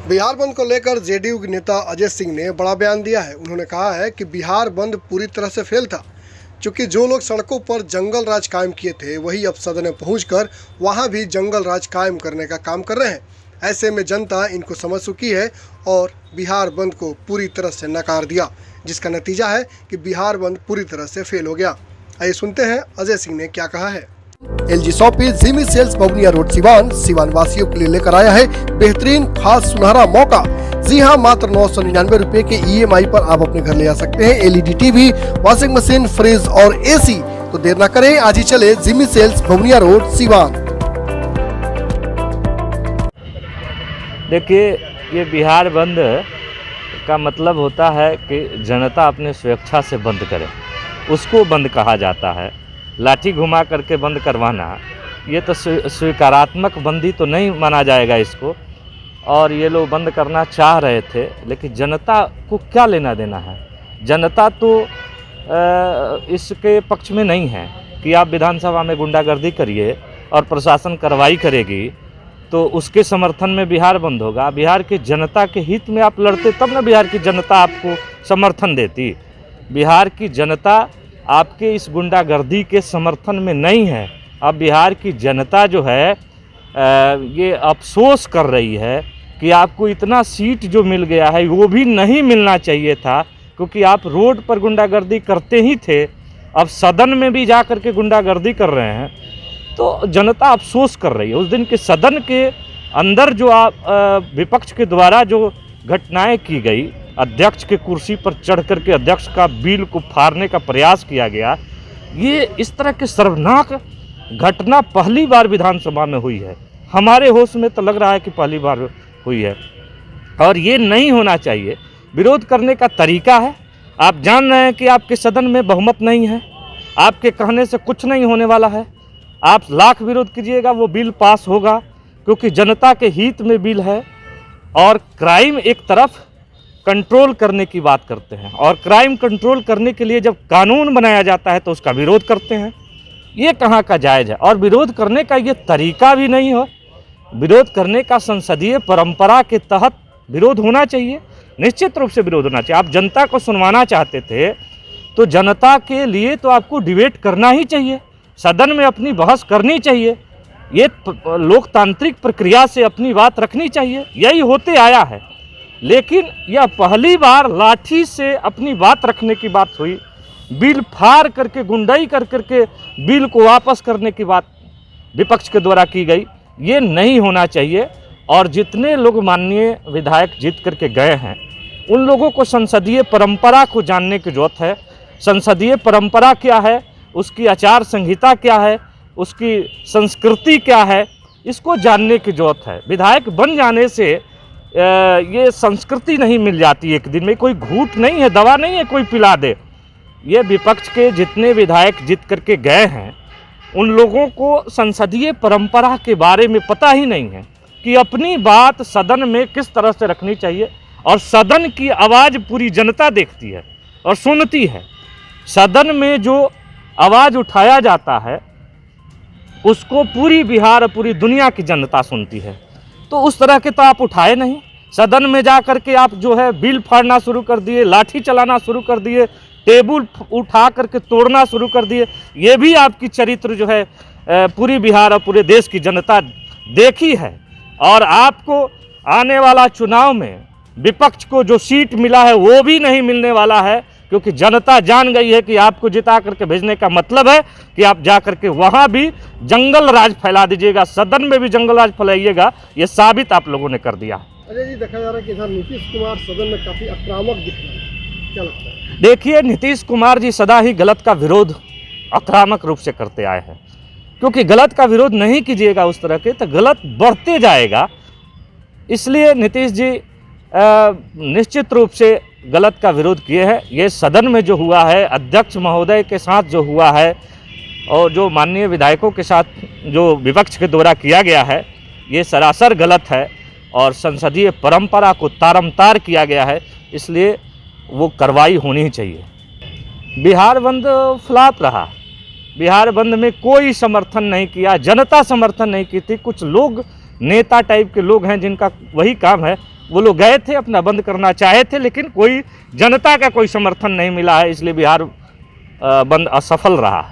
बिहार बंद को लेकर जेडीयू के नेता अजय सिंह ने बड़ा बयान दिया है। उन्होंने कहा है कि बिहार बंद पूरी तरह से फेल था, क्योंकि जो लोग सड़कों पर जंगल राज कायम किए थे वही अब सदन में पहुंचकर वहां भी जंगल राज कायम करने का काम कर रहे हैं। ऐसे में जनता इनको समझ चुकी है और बिहार बंद को पूरी तरह से नकार दिया, जिसका नतीजा है कि बिहार बंद पूरी तरह से फेल हो गया। आइए सुनते हैं अजय सिंह ने क्या कहा है। LG shoppes Jimmy sales Babania road Siwan वासियों के लिए लेकर आया है बेहतरीन खास सुनहरा मौका। जी हां, मात्र 999 रुपए के EMI पर आप अपने घर ले आ सकते हैं LED TV, washing machine, fridge और AC। तो देर ना करें, आज ही चले Jimmy sales Babania road Siwan. देखिए, ये बिहार बंद का मतलब होता है कि जनता अपने स्वेच्छा से बंद करे, उसको बंद कहा जाता है। लाठी घुमा करके बंद करवाना, ये तो स्वीकारात्मक बंदी तो नहीं माना जाएगा इसको। और ये लोग बंद करना चाह रहे थे, लेकिन जनता को क्या लेना देना है। जनता तो इसके पक्ष में नहीं है कि आप विधानसभा में गुंडागर्दी करिए और प्रशासन कार्रवाई करेगी तो उसके समर्थन में बिहार बंद होगा। बिहार की जनता के हित में आप लड़ते तब ना बिहार की जनता आपको समर्थन देती। बिहार की जनता आपके इस गुंडागर्दी के समर्थन में नहीं है। अब बिहार की जनता जो है ये अफसोस कर रही है कि आपको इतना सीट जो मिल गया है वो भी नहीं मिलना चाहिए था, क्योंकि आप रोड पर गुंडागर्दी करते ही थे, अब सदन में भी जा कर के गुंडागर्दी कर रहे हैं। तो जनता अफसोस कर रही है। उस दिन के सदन के अंदर जो विपक्ष के द्वारा जो घटनाएं की गई, अध्यक्ष के कुर्सी पर चढ़ करके अध्यक्ष का बिल को फाड़ने का प्रयास किया गया, ये इस तरह के शर्मनाक घटना पहली बार विधानसभा में हुई है। हमारे होश में तो लग रहा है कि पहली बार हुई है और ये नहीं होना चाहिए। विरोध करने का तरीका है, आप जान रहे हैं कि आपके सदन में बहुमत नहीं है, आपके कहने से कुछ नहीं होने वाला है। आप लाख विरोध कीजिएगा, वो बिल पास होगा, क्योंकि जनता के हित में बिल है। और क्राइम एक तरफ कंट्रोल करने की बात करते हैं, और क्राइम कंट्रोल करने के लिए जब कानून बनाया जाता है तो उसका विरोध करते हैं। ये कहाँ का जायज़ है। और विरोध करने का ये तरीका भी नहीं हो। विरोध करने का संसदीय परंपरा के तहत विरोध होना चाहिए, निश्चित रूप से विरोध होना चाहिए। आप जनता को सुनवाना चाहते थे तो जनता के लिए तो आपको डिबेट करना ही चाहिए, सदन में अपनी बहस करनी चाहिए, ये लोकतांत्रिक प्रक्रिया से अपनी बात रखनी चाहिए। यही होते आया है। लेकिन यह पहली बार लाठी से अपनी बात रखने की बात हुई, बिल फाड़ करके गुंडाई कर करके बिल को वापस करने की बात विपक्ष के द्वारा की गई। ये नहीं होना चाहिए। और जितने लोग माननीय विधायक जीत करके गए हैं, उन लोगों को संसदीय परंपरा को जानने की जरूरत है। संसदीय परंपरा क्या है, उसकी आचार संहिता क्या है, उसकी संस्कृति क्या है, इसको जानने की जरूरत है। विधायक बन जाने से ये संस्कृति नहीं मिल जाती एक दिन में। कोई घूंट नहीं है, दवा नहीं है कोई पिला दे। ये विपक्ष के जितने विधायक जीत करके गए हैं, उन लोगों को संसदीय परंपरा के बारे में पता ही नहीं है कि अपनी बात सदन में किस तरह से रखनी चाहिए। और सदन की आवाज़ पूरी जनता देखती है और सुनती है। सदन में जो आवाज़ उठाया जाता है उसको पूरी बिहार, पूरी दुनिया की जनता सुनती है। तो उस तरह के तो आप उठाए नहीं। सदन में जा कर के आप जो है बिल फाड़ना शुरू कर दिए, लाठी चलाना शुरू कर दिए, टेबल उठा करके तोड़ना शुरू कर दिए। ये भी आपकी चरित्र जो है पूरी बिहार और पूरे देश की जनता देखी है। और आपको आने वाला चुनाव में विपक्ष को जो सीट मिला है वो भी नहीं मिलने वाला है, क्योंकि जनता जान गई है कि आपको जिता करके भेजने का मतलब है कि आप जा करके वहाँ भी जंगल राज फैला दीजिएगा, सदन में भी जंगल राज फैलाइएगा। ये साबित आप लोगों ने कर दिया। अजय जी, देखा जा रहा है कि इधर नीतीश कुमार सदन में काफ़ी आक्रामक दिख रहे हैं, क्या लगता है? देखिए, नीतीश कुमार जी सदा ही गलत का विरोध आक्रामक रूप से करते आए हैं, क्योंकि गलत का विरोध नहीं कीजिएगा उस तरह के तो गलत बढ़ते जाएगा। इसलिए नीतीश जी निश्चित रूप से गलत का विरोध किए हैं। ये सदन में जो हुआ है, अध्यक्ष महोदय के साथ जो हुआ है और जो माननीय विधायकों के साथ जो विपक्ष के द्वारा किया गया है, ये सरासर गलत है और संसदीय परंपरा को तारमतार किया गया है। इसलिए वो कार्रवाई होनी ही चाहिए। बिहार बंद फ्लॉप रहा। बिहार बंद में कोई समर्थन नहीं किया, जनता समर्थन नहीं की थी। कुछ लोग नेता टाइप के लोग हैं जिनका वही काम है, वो लोग गए थे, अपना बंद करना चाहे थे, लेकिन कोई जनता का कोई समर्थन नहीं मिला है, इसलिए बिहार बंद असफल रहा।